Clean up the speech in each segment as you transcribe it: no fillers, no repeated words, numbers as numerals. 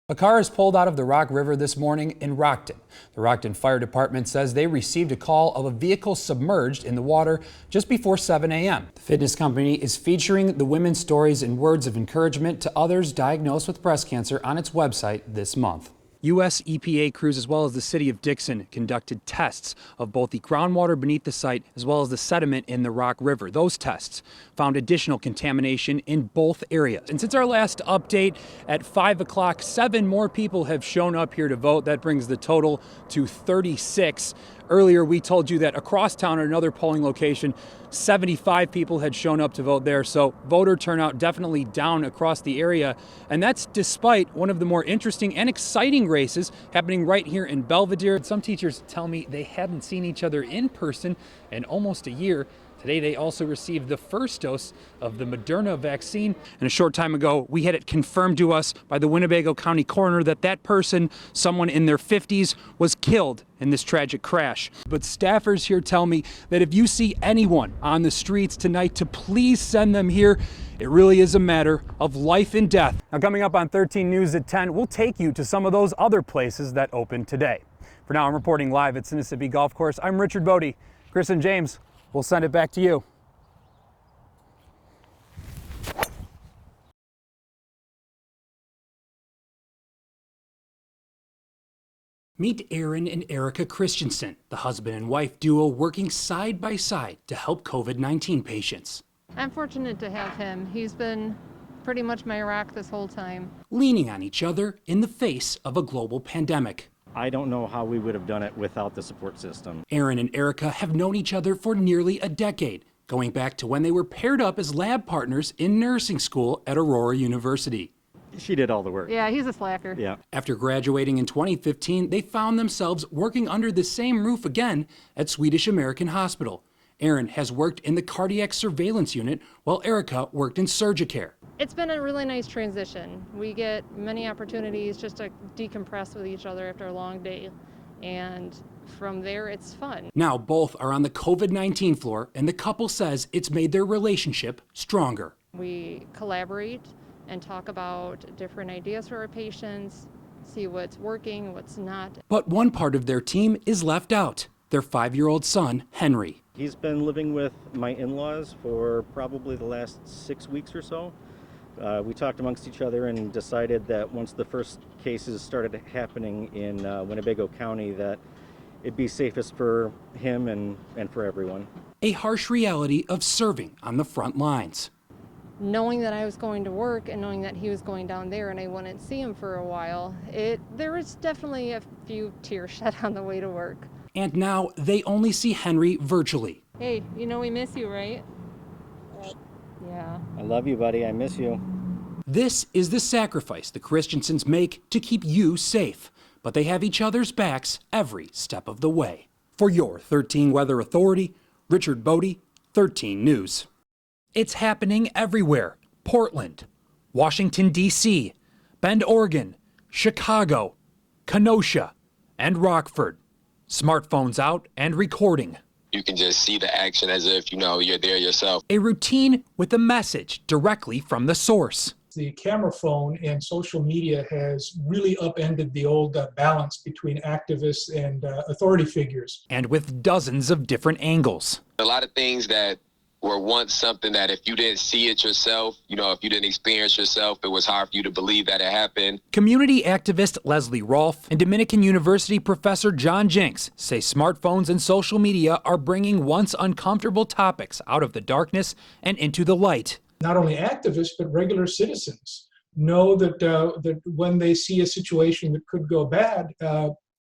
A car is pulled out of the Rock River this morning in Rockton. The Rockton Fire Department says they received a call of a vehicle submerged in the water just before 7 a.m. The fitness company is featuring the women's stories and words of encouragement to others diagnosed with breast cancer on its website this month. U.S. EPA crews as well as the city of Dixon conducted tests of both the groundwater beneath the site as well as the sediment in the Rock River. Those tests found additional contamination in both areas. And since our last update at 5 o'clock, 7 more people have shown up here to vote. That brings the total to 36. Earlier, we told you that across town at another polling location, 75 people had shown up to vote there. So voter turnout definitely down across the area. And that's despite one of the more interesting and exciting races happening right here in Belvedere. Some teachers tell me they hadn't seen each other in person in almost a year. Today, they also received the first dose of the Moderna vaccine. And a short time ago, we had it confirmed to us by the Winnebago County coroner that that person, someone in their 50s, was killed in this tragic crash. But staffers here tell me that if you see anyone on the streets tonight, to please send them here. It really is a matter of life and death. Now, coming up on 13 News at 10, we'll take you to some of those other places that opened today. For now, I'm reporting live at Sinisippi Golf Course. I'm Richard Bodee. Chris and James, we'll send it back to you. Meet Aaron and Erica Christensen, the husband and wife duo working side by side to help COVID-19 patients. I'm fortunate to have him. He's been pretty much my rock this whole time. Leaning on each other in the face of a global pandemic. I don't know how we would have done it without the support system. Aaron and Erica have known each other for nearly a decade, going back to when they were paired up as lab partners in nursing school at Aurora University. She did all the work. Yeah, he's a slacker. Yeah. After graduating in 2015, they found themselves working under the same roof again at Swedish American Hospital. Aaron has worked in the cardiac surveillance unit, while Erica worked in Surgicare. It's been a really nice transition. We get many opportunities just to decompress with each other after a long day. And from there, it's fun. Now both are on the COVID-19 floor, and the couple says it's made their relationship stronger. We collaborate and talk about different ideas for our patients, see what's working, what's not. But one part of their team is left out, their 5-year-old son, Henry. He's been living with my in-laws for probably the last 6 weeks or so. We talked amongst each other and decided that once the first cases started happening in Winnebago County, that it'd be safest for him and for everyone. A harsh reality of serving on the front lines. Knowing that I was going to work and knowing that he was going down there and I wouldn't see him for a while, there was definitely a few tears shed on the way to work. And now they only see Henry virtually. Hey, you know we miss you, right? Yeah. I love you, buddy. I miss you. This is the sacrifice the Christensens make to keep you safe, but they have each other's backs every step of the way. For your 13 Weather Authority, Richard Bodee, 13 News. It's happening everywhere. Portland, Washington, D.C., Bend, Oregon, Chicago, Kenosha, and Rockford. Smartphones out and recording. You can just see the action as if, you're there yourself. A routine with a message directly from the source. The camera phone and social media has really upended the old balance between activists and authority figures. And with dozens of different angles. A lot of things that were once something that if you didn't see it yourself, if you didn't experience yourself, it was hard for you to believe that it happened. Community activist Leslie Rolfe and Dominican University professor John Jenks say smartphones and social media are bringing once uncomfortable topics out of the darkness and into the light. Not only activists, but regular citizens know that when they see a situation that could go bad,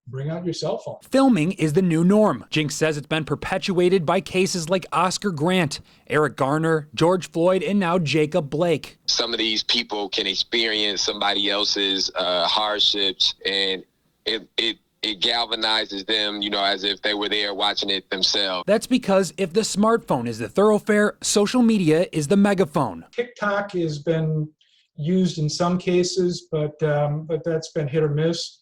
bring out your cell phone. Filming is the new norm. Jinx says it's been perpetuated by cases like Oscar Grant, Eric Garner, George Floyd, and now Jacob Blake. Some of these people can experience somebody else's hardships, and it galvanizes them, as if they were there watching it themselves. That's because if the smartphone is the thoroughfare, social media is the megaphone. TikTok has been used in some cases, but that's been hit or miss.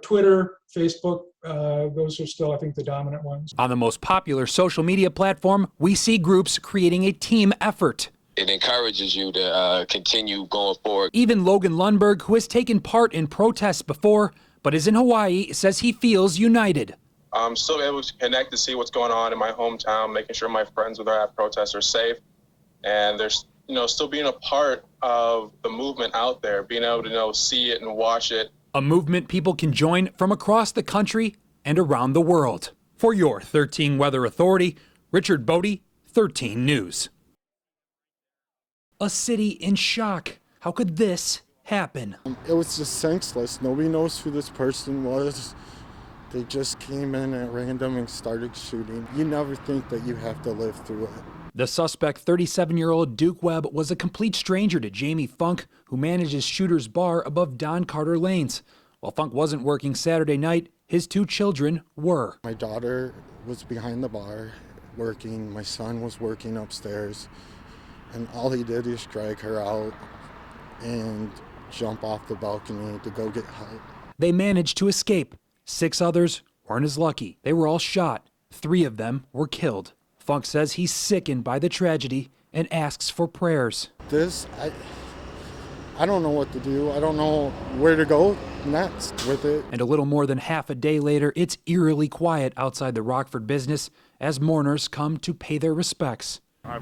Twitter, Facebook, those are still, I think, the dominant ones. On the most popular social media platform, we see groups creating a team effort. it encourages you to continue going forward. Even Logan Lundberg, who has taken part in protests before, but is in Hawaii, says he feels united. I'm still able to connect to see what's going on in my hometown, making sure my friends with our protests are safe. And there's, still being a part of the movement out there, being able to see it and watch it. A movement people can join from across the country and around the world. For your 13 Weather Authority, Richard Bodee, 13 News. A city in shock. How could this happen? It was just senseless. Nobody knows who this person was. They just came in at random and started shooting. You never think that you have to live through it. The suspect, 37-year-old Duke Webb, was a complete stranger to Jamie Funk, who manages Shooter's Bar above Don Carter Lanes. While Funk wasn't working Saturday night, his 2 children were. My daughter was behind the bar working. My son was working upstairs. And all he did is drag her out and jump off the balcony to go get help. They managed to escape. 6 others weren't as lucky. They were all shot. 3 of them were killed. Funk says he's sickened by the tragedy and asks for prayers. I don't know what to do. I don't know where to go next with it. And a little more than half a day later, it's eerily quiet outside the Rockford business as mourners come to pay their respects. I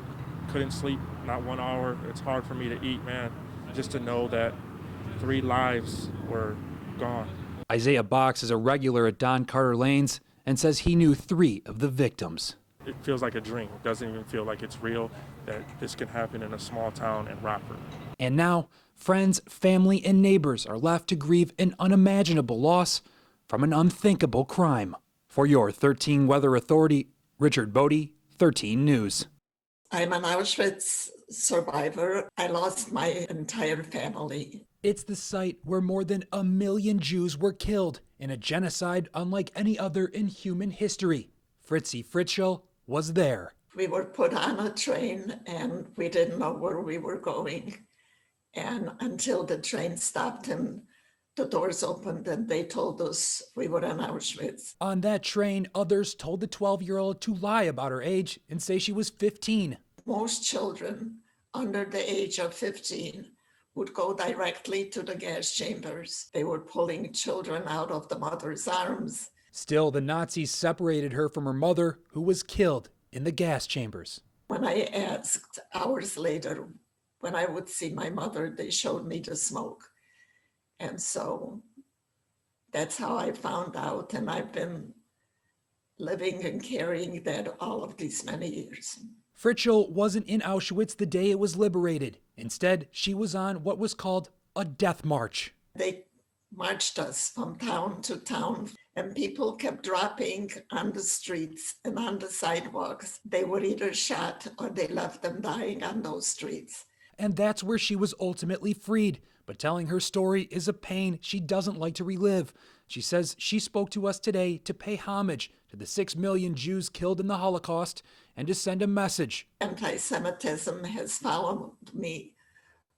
couldn't sleep, not 1 hour. It's hard for me to eat, man, just to know that 3 lives were gone. Isaiah Box is a regular at Don Carter Lanes and says he knew 3 of the victims. It feels like a dream. It doesn't even feel like it's real that this can happen in a small town in Rockford. And now, friends, family, and neighbors are left to grieve an unimaginable loss from an unthinkable crime. For your 13 Weather Authority, Richard Bodee, 13 News. I'm an Auschwitz survivor. I lost my entire family. It's the site where more than 1 million Jews were killed in a genocide unlike any other in human history. Fritzie Fritzl was there. We were put on a train and we didn't know where we were going. And until the train stopped and the doors opened and they told us we were in Auschwitz. On that train, others told the 12-year-old to lie about her age and say she was 15. Most children under the age of 15 would go directly to the gas chambers. They were pulling children out of the mother's arms. Still, the Nazis separated her from her mother, who was killed in the gas chambers. When I asked hours later, when I would see my mother, they showed me the smoke. And so that's how I found out. And I've been living and carrying that all of these many years. Fritzl wasn't in Auschwitz the day it was liberated. Instead, she was on what was called a death march. They marched us from town to town, and people kept dropping on the streets and on the sidewalks. They were either shot or they left them dying on those streets. And that's where she was ultimately freed. But telling her story is a pain she doesn't like to relive. She says she spoke to us today to pay homage to the 6 million Jews killed in the Holocaust and to send a message. Anti-Semitism has followed me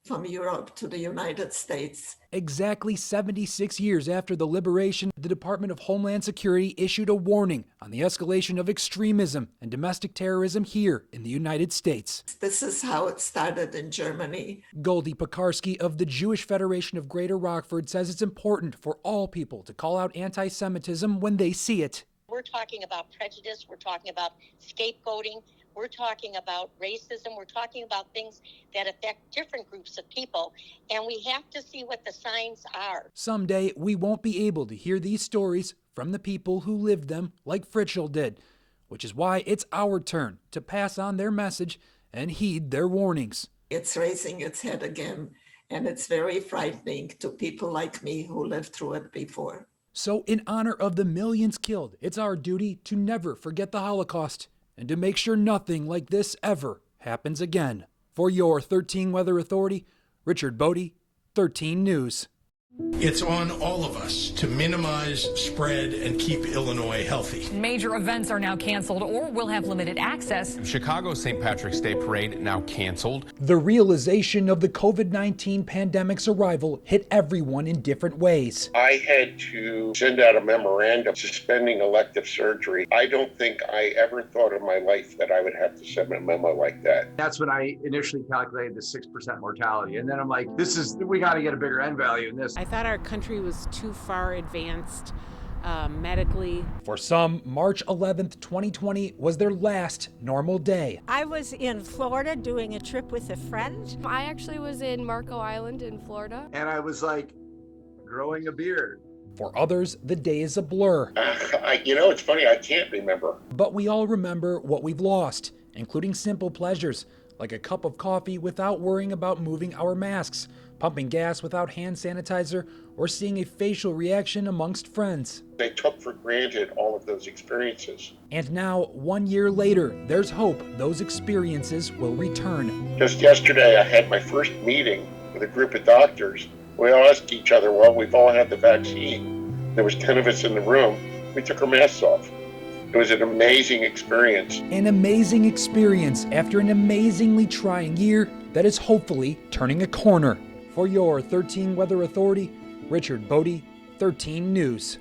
from Europe to the United States. Exactly 76 years after the liberation, the Department of Homeland Security issued a warning on the escalation of extremism and domestic terrorism here in the United States. This is how it started in Germany. Goldie Pekarsky of the Jewish Federation of Greater Rockford says it's important for all people to call out anti-Semitism when they see it. We're talking about prejudice, we're talking about scapegoating, we're talking about racism, we're talking about things that affect different groups of people, and we have to see what the signs are. Someday, we won't be able to hear these stories from the people who lived them like Fritzl did, which is why it's our turn to pass on their message and heed their warnings. It's raising its head again, and it's very frightening to people like me who lived through it before. So in honor of the millions killed, it's our duty to never forget the Holocaust and to make sure nothing like this ever happens again. For your 13 Weather Authority, Richard Bodee, 13 News. It's on all of us to minimize spread and keep Illinois healthy. Major events are now canceled or will have limited access. Chicago's St. Patrick's Day parade now canceled. The realization of the COVID-19 pandemic's arrival hit everyone in different ways. I had to send out a memorandum suspending elective surgery. I don't think I ever thought in my life that I would have to send a memo like that. That's when I initially calculated the 6% mortality. And then I'm like, we got to get a bigger end value in this. I thought our country was too far advanced medically. For some, March 11th, 2020 was their last normal day. I was in Florida doing a trip with a friend. I actually was in Marco Island in Florida. And I was like growing a beard. For others, the day is a blur. It's funny, I can't remember. But we all remember what we've lost, including simple pleasures, like a cup of coffee without worrying about moving our masks, pumping gas without hand sanitizer, or seeing a facial reaction amongst friends. They took for granted all of those experiences. And now, 1 year later, there's hope those experiences will return. Just yesterday, I had my first meeting with a group of doctors. We all asked each other, well, we've all had the vaccine. There was 10 of us in the room. We took our masks off. It was an amazing experience. An amazing experience after an amazingly trying year that is hopefully turning a corner. For your 13 Weather Authority, Richard Bodee, 13 News.